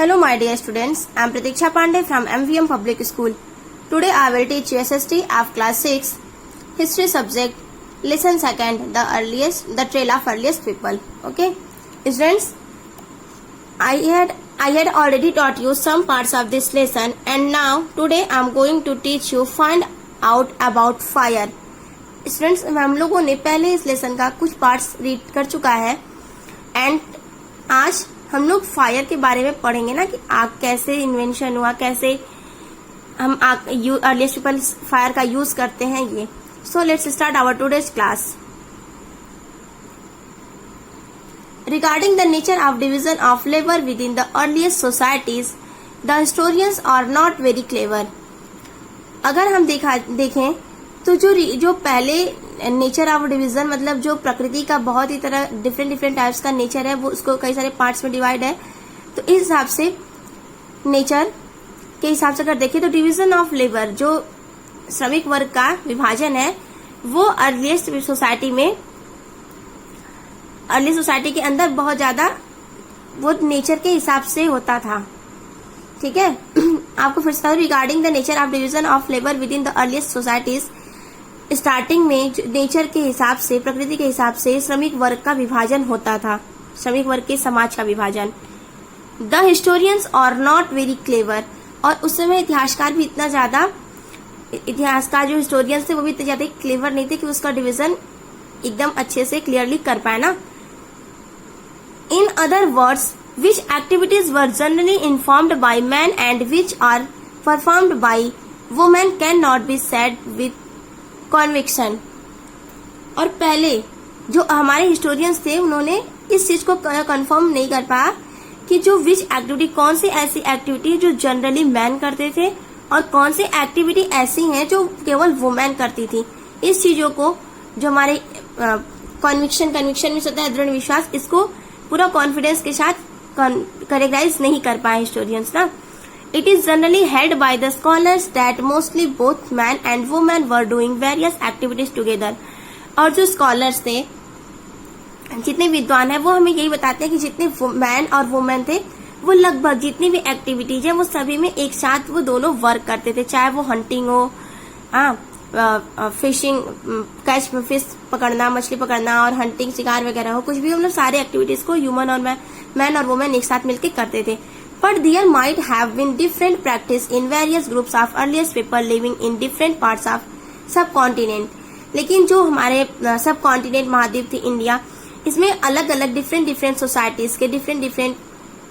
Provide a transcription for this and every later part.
Hello my dear students, I am Pratiksha Pandey from MVM Public School. Today I will teach you SST of class 6 history subject lesson 2nd the trail of earliest people. Okay students, I had already taught you some parts of this lesson and now today I am going to teach you find out about fire. Students हम लोगों ने पहले इस lesson का कुछ parts read कर चुका है एंड आज हम लोग फायर के बारे में पढ़ेंगे ना कि आग कैसे इन्वेंशन हुआ, कैसे हम आग अर्लीस्ट पीपल फायर का यूज करते हैं ये. So let's start our today's class. Regarding the nature of division of labour within the earliest societies the historians are not very clever. अगर हम देखें तो जो पहले नेचर ऑफ डिवीजन मतलब जो प्रकृति का बहुत ही तरह डिफरेंट टाइप्स का नेचर है वो उसको कई सारे पार्ट्स में डिवाइड है. तो इस हिसाब से नेचर के हिसाब से अगर देखें तो डिवीजन ऑफ लेबर जो श्रमिक वर्ग का विभाजन है वो अर्लीस्ट सोसाइटी के अंदर बहुत ज्यादा वो नेचर के हिसाब से होता था. ठीक है. आपको फिर से regarding the nature of division of labour within the earliest societies. Starting में नेचर के हिसाब से प्रकृति के हिसाब से श्रमिक वर्ग का विभाजन होता था, श्रमिक वर्ग के समाज का विभाजन. The historians are not very clever. और उस समय इतिहासकार भी इतना ज्यादा इतिहासकार जो हिस्टोरियंस थे वो भी इतने ज्यादा क्लेवर नहीं थे कि उसका डिवीजन एकदम अच्छे से क्लियरली कर पाए ना. In other words which activities were generally informed by men and which are performed by women cannot be said with conviction. और पहले जो हमारे हिस्टोरियंस थे उन्होंने इस चीज को कंफर्म नहीं कर पाया कि जो विच एक्टिविटी कौन सी ऐसी एक्टिविटी जो जनरली मैन करते थे और कौन सी एक्टिविटी ऐसी हैं जो केवल वुमेन करती थी. इस चीजों को जो हमारे कन्विक्शन में होता है दृढ़ विश्वास, इसको पूरा कॉन्फिडेंस के साथ करेक्टाइज नहीं कर पाए हिस्टोरियंस ना. It is generally held by the scholars that mostly both man and women were doing various activities together. और जो स्कॉलर्स थे, जितने विद्वान हैं, वो हमें यही बताते हैं कि जितने मैन और वुमेन थे वो लगभग जितनी भी एक्टिविटीज है वो सभी में एक साथ वो दोनों वर्क करते थे, चाहे वो हंटिंग हो, फिशिंग, कैच फिश पकड़ना, मछली पकड़ना और हंटिंग शिकार वगैरह हो, कुछ भी मतलब सारे एक्टिविटीज को ह्यूमन और मैन और वुमेन एक साथ मिलकर करते थे. But there might have been different practice in various groups of earliest people living in different parts of subcontinent. लेकिन जो हमारे सब कॉन्टिनेंट महाद्वीप थी इंडिया, इसमें अलग अलग डिफरेंट सोसाइटीज के डिफरेंट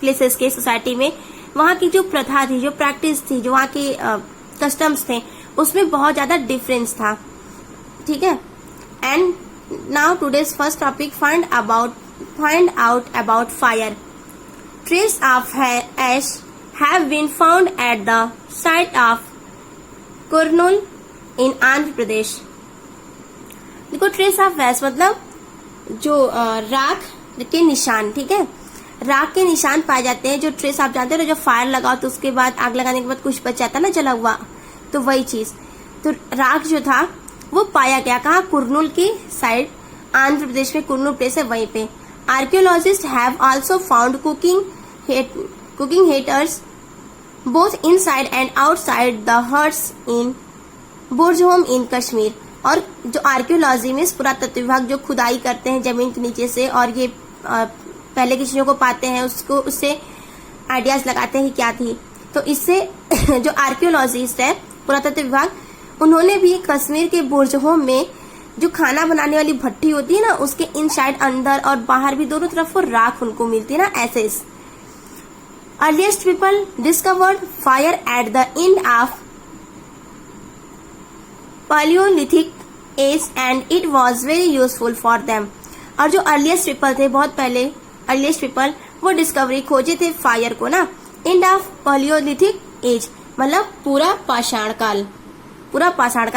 प्लेसेस के सोसाइटी में वहां की जो प्रथा थी, जो प्रैक्टिस थी, जो वहां के कस्टम्स थे, उसमें बहुत ज्यादा डिफरेंस था. ठीक है. And now today's first topic find out about fire. Trace of ash have been found at the site of Kurnool in Andhra Pradesh. देखो, ट्रेस ऑफ एश मतलब जो राख के निशान. ठीक है. राख के निशान पाए जाते हैं. जो ट्रेस आप जानते हो, जो फायर लगाओ तो उसके बाद आग लगाने के बाद कुछ बच जाता ना जला हुआ, तो वही चीज. तो राख जो था वो पाया गया कहा, कुरनूल की साइड, आंध्र प्रदेश में कुरनूल प्लेस है वहीं पे. Archaeologist have also found cooking हेटर्स both inside and outside the huts in Burzahom in Kashmir. और जो आर्कियोलॉजी में पुरातत्व विभाग जो खुदाई करते हैं जमीन के नीचे से और ये पहले की चीजों को पाते हैं, उससे आइडियाज लगाते हैं कि क्या थी. तो इससे जो आर्कियोलॉजिस्ट है पुरातत्व विभाग, उन्होंने भी कश्मीर के बुर्जहोम में जो खाना बनाने वाली भट्टी होती है ना, उसके इनसाइड अंदर और बाहर भी दोनों तरफ वो राख उनको मिलती है ना, ऐसे. Earliest people discovered fire at the end of palaeolithic age and it was very useful for them. और जो अर्लीस्ट पीपल थे, बहुत पहले अर्लीस्ट पीपल, वो डिस्कवरी खोजे थे फायर को ना, एंड ऑफ पैलियोलिथिक एज मतलब पूरा पाषाण काल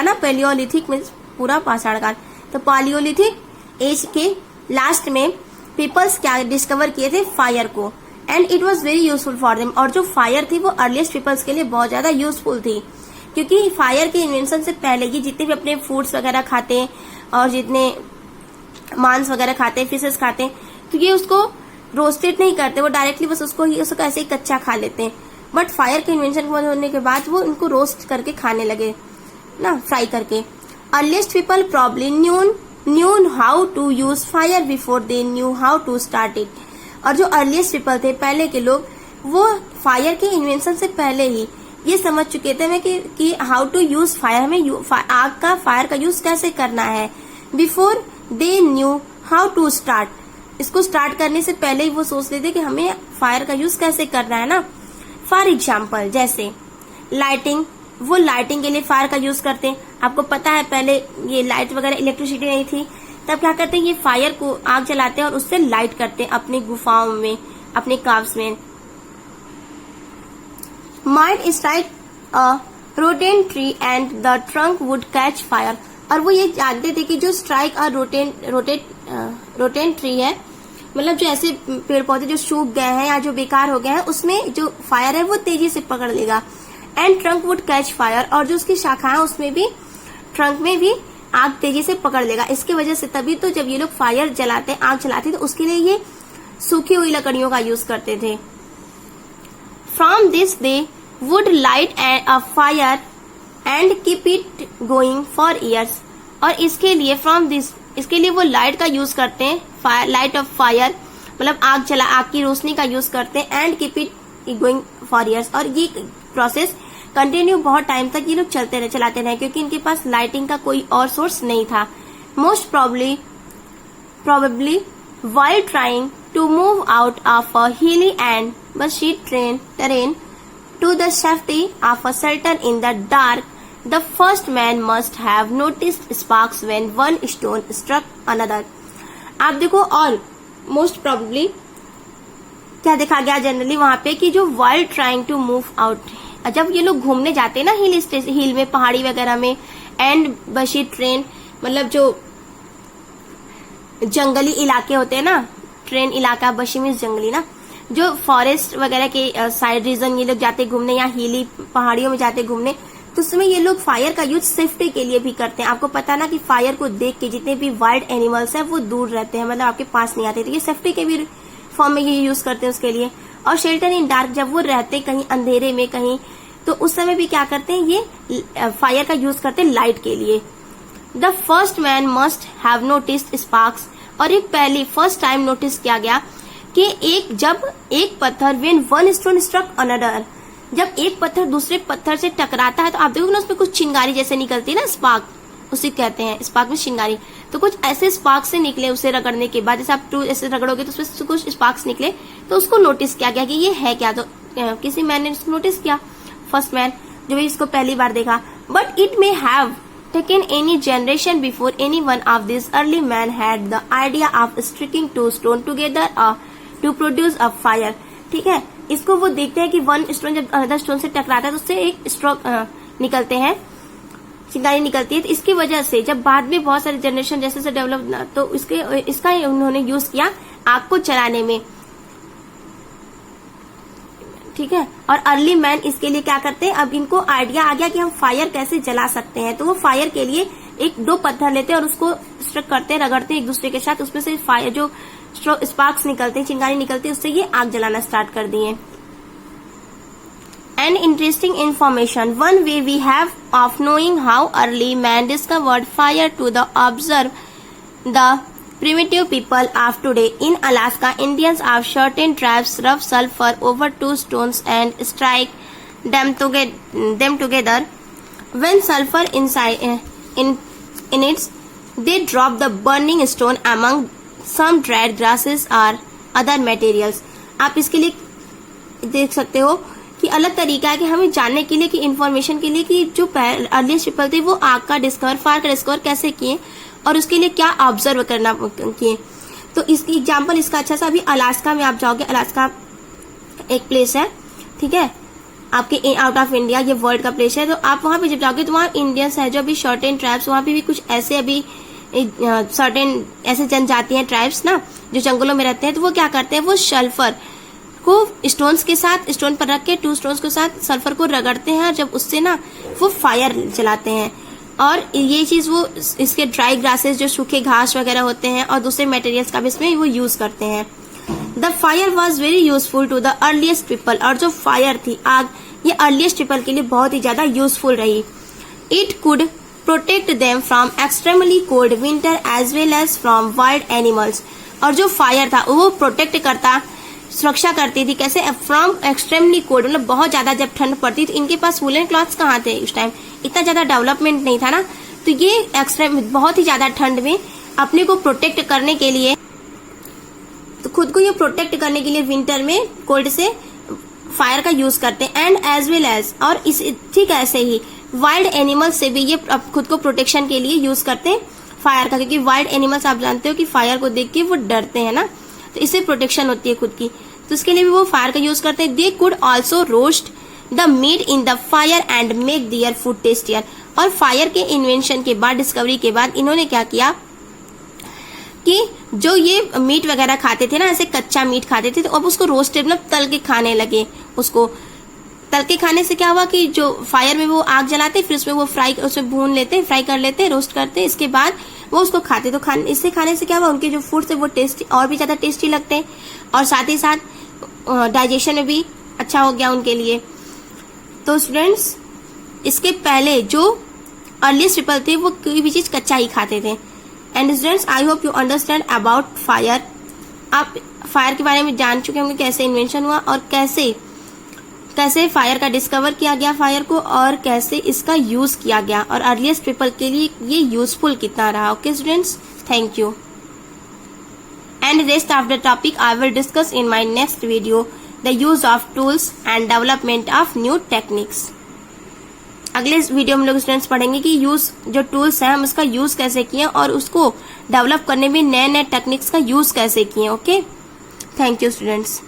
ना, पैलियोलिथिक मीन्स पूरा पाषाण काल. तो पैलियोलिथिक एज के लास्ट में पीपल्स क्या डिस्कवर किए थे, फायर को, and it was very useful for them. और जो फायर थी वो अर्लीस्ट पीपल्स के लिए बहुत ज्यादा यूजफुल थी, क्योंकि फायर के इन्वेंशन से पहले ही जितने भी अपने फूड्स वगैरह खाते हैं और जितने मांस वगैरह खाते हैं, फिशेस खाते हैं, तो ये उसको रोस्टेड नहीं करते, वो डायरेक्टली बस उसको ऐसे ही कच्चा खा लेते हैं। बट फायर के इन्वेंशन होने के बाद वो इनको रोस्ट करके खाने लगे ना, फ्राई करके। Earliest people probably knew how to use fire before they knew how to start it. और जो अर्लीस्ट पीपल थे, पहले के लोग, वो फायर के इन्वेंशन से पहले ही ये समझ चुके थे कि हाउ टू यूज फायर, हमें फायर का यूज कैसे करना है। Before they knew how to start, इसको स्टार्ट करने से पहले ही वो सोचते थे कि हमें फायर का यूज कैसे करना है ना। फॉर एग्जाम्पल जैसे लाइटिंग, वो लाइटिंग के लिए फायर का यूज करते हैं। आपको पता है पहले ये लाइट वगैरह इलेक्ट्रिसिटी नहीं थी, तब क्या करते हैं, ये फायर को आग जलाते हैं और उससे लाइट करते हैं अपनी गुफाओं में, अपने काव्स में। Might strike a rotten tree and the trunk would catch fire. और वो ये जानते थे कि जो स्ट्राइक अ रोटेन ट्री है, मतलब जो ऐसे पेड़ पौधे जो सूख गए हैं या जो बेकार हो गए हैं, उसमें जो फायर है वो तेजी से पकड़ लेगा। And trunk would catch fire, और जो उसकी शाखाएं उसमें भी, ट्रंक में भी आग तेजी से पकड़ लेगा। इसकी वजह से तभी तो जब ये लोग फायर जलाते, आग जलाते, तो उसके लिए ये सूखी हुई लकड़ियों का यूज करते थे। From this they would light a fire and keep it going for years. और इसके लिए इसके लिए वो लाइट का यूज करते हैं, लाइट ऑफ फायर, मतलब आग की रोशनी का यूज करते हैं। And keep it going for years, और ये प्रोसेस कंटिन्यू बहुत टाइम तक ये लोग चलाते रहे, क्योंकि इनके पास लाइटिंग का कोई और सोर्स नहीं था। Most probably while trying to move out of a hilly and bushy terrain to the safety of a shelter in the dark, the first man must have noticed sparks when one stone struck another. आप देखो, और most probably क्या देखा गया generally वहां पे कि जो while trying to move out, जब ये लोग घूमने जाते हैं ना हिल में, पहाड़ी वगैरह में, एंड बशी ट्रेन, मतलब जो जंगली इलाके होते हैं ना, ट्रेन इलाका, बशी में जंगली ना, जो फॉरेस्ट वगैरह के साइड रीजन ये लोग जाते घूमने, या हिली पहाड़ियों में जाते घूमने, तो उसमें ये लोग फायर का यूज सेफ्टी के लिए भी करते हैं। आपको पता ना कि फायर को देख के जितने भी वाइल्ड एनिमल्स हैं वो दूर रहते हैं, मतलब आपके पास नहीं आते, तो ये सेफ्टी के भी फॉर्म में ये यूज करते हैं उसके लिए। और शेल्टर इन डार्क, जब वो रहते कहीं अंधेरे में कहीं, तो उस समय भी क्या करते हैं, ये फायर का यूज करते हैं लाइट के लिए। The first man must have noticed sparks, और एक पहली फर्स्ट टाइम नोटिस किया गया कि जब एक पत्थर, when one stone struck another, जब एक पत्थर दूसरे पत्थर से टकराता है, तो आप देखोगे ना उसमें कुछ चिंगारी जैसे निकलती है ना, स्पार्क उसे कहते हैं, स्पार्क में चिंगारी। तो कुछ ऐसे स्पार्क से निकले उसे रगड़ने के बाद, जैसे आप ऐसे रगड़ोगे तो उसमें कुछ स्पार्क्स निकले, तो उसको नोटिस किया गया कि ये है क्या। तो किसी मैन ने इसको नोटिस किया, फर्स्ट मैन जो भी इसको पहली बार देखा। But it may have taken any generation before any one of these early men had the idea of sticking two stone together to produce a fire. ठीक है, इसको वो देखते हैं कि वन स्टोन जब अनदर स्टोन से टकराता है तो उससे एक स्ट्रोक निकलते हैं, चिंगारी निकलती है। तो इसकी वजह से जब बाद में बहुत सारे जनरेशन जैसे डेवलप, तो इसका उन्होंने यूज किया आग को जलाने में। ठीक है, और अर्ली मैन इसके लिए क्या करते हैं, अब इनको आइडिया आ गया कि हम फायर कैसे जला सकते हैं, तो वो फायर के लिए दो पत्थर लेते हैं और उसको स्ट्रक करते हैं, रगड़ते हैं एक दूसरे के साथ, उसमें से फायर जो स्पार्क्स निकलते हैं, चिंगारी निकलती है, उससे ये आग जलाना स्टार्ट कर दिए। An interesting information, one way we have of knowing how early man discovered fire to the observe the primitive people of today. In Alaska, Indians of certain tribes rub sulfur over two stones and strike them together. When sulfur ignites, they drop the burning stone among some dried grasses or other materials. आप इसके लिए देख सकते हो कि अलग तरीका है कि हमें जानने के लिए, कि इंफॉर्मेशन के लिए, कि जो अर्लीस्ट पीपल थे वो आग का डिस्कवर, फायर का डिस्कवर कैसे किए और उसके लिए क्या ऑब्जर्व करना किए। तो इसकी एग्जांपल इसका अच्छा सा, अभी अलास्का में आप जाओगे, अलास्का एक प्लेस है, ठीक है, आपके आउट ऑफ इंडिया, ये वर्ल्ड का प्लेस है, तो आप वहां पे जब जाओगे तो वहाँ इंडियंस है जो अभी सर्टेन ट्राइब्स, वहां पे भी कुछ ऐसे अभी सर्टेन ऐसे जनजाति हैं, ट्राइब्स ना, जो जंगलों में रहते हैं, तो वो क्या करते हैं, वो सल्फर को स्टोन्स के साथ, स्टोन पर रख के टू स्टोन्स के साथ सल्फर को रगड़ते हैं, और जब उससे ना वो फायर जलाते हैं। और ये चीज वो इसके ड्राई ग्रासेस, जो सूखे घास वगैरह होते हैं, और दूसरे मटेरियल्स का भी इसमें वो यूज करते हैं। The fire was very useful to the earliest people, और जो फायर थी, आग, ये अर्लीस्ट पीपल के लिए बहुत ही ज्यादा यूजफुल रही. It could protect them from extremely cold winter as well as from wild animals. और जो फायर था वो प्रोटेक्ट करता, सुरक्षा करती थी. कैसे? फ्रॉम एक्सट्रीमली कोल्ड, मतलब बहुत ज्यादा जब ठंड पड़ती थी. इनके पास वुलन क्लॉथ्स कहाँ थे उस टाइम, इतना ज्यादा डेवलपमेंट नहीं था ना. तो ये एक्सट्रीम बहुत ही ज्यादा ठंड में अपने को प्रोटेक्ट करने के लिए, तो खुद को ये प्रोटेक्ट करने के लिए विंटर में कोल्ड से फायर का यूज करते हैं. एंड एज वेल एज, और इस ठीक ऐसे ही वाइल्ड एनिमल्स से भी ये खुद को प्रोटेक्शन के लिए यूज करते हैं फायर का, क्योंकि वाइल्ड एनिमल्स आप जानते हो कि फायर को देख के वो डरते हैं ना, तो इससे प्रोटेक्शन होती है खुद की. तो इसके लिए भी वो फायर का यूज करते हैं. They could also roast the meat in the fire and make their food tastier. और फायर के इन्वेंशन के बाद, डिस्कवरी के बाद, इन्होंने क्या किया कि जो ये मीट वगैरह खाते थे ना, ऐसे कच्चा मीट खाते थे, तो अब उसको रोस्टेड मतलब तल के खाने लगे. उसको तल के खाने से क्या हुआ कि जो फायर में वो आग जलाते, फिर उसमें वो उसमें भून लेते, फ्राई कर लेते, रोस्ट करते, इसके बाद वो उसको खाते. तो इससे खाने से क्या हुआ, उनके जो फूड है वो टेस्टी, और भी ज्यादा टेस्टी लगते हैं, और साथ ही साथ डाइजेशन में भी अच्छा हो गया उनके लिए. तो स्टूडेंट्स, इसके पहले जो अर्लीस्ट पीपल थे वो कोई भी चीज कच्चा ही खाते थे. And students, I hope you understand about fire. आप फायर के बारे में जान चुके होंगे, कैसे इन्वेंशन हुआ और कैसे फायर का डिस्कवर किया गया फायर को, और कैसे इसका यूज किया गया, और अर्लीस्ट पीपल के लिए ये यूजफुल कितना रहा. Okay students, thank you. And rest of the topic I will discuss in my next video, the use of tools and development of new techniques. अगले वीडियो में लोग स्टूडेंट्स पढ़ेंगे कि जो टूल्स हैं हम उसका यूज कैसे किए और उसको डेवलप करने में नए नए टेक्निक्स का यूज कैसे किए. Okay, thank you students.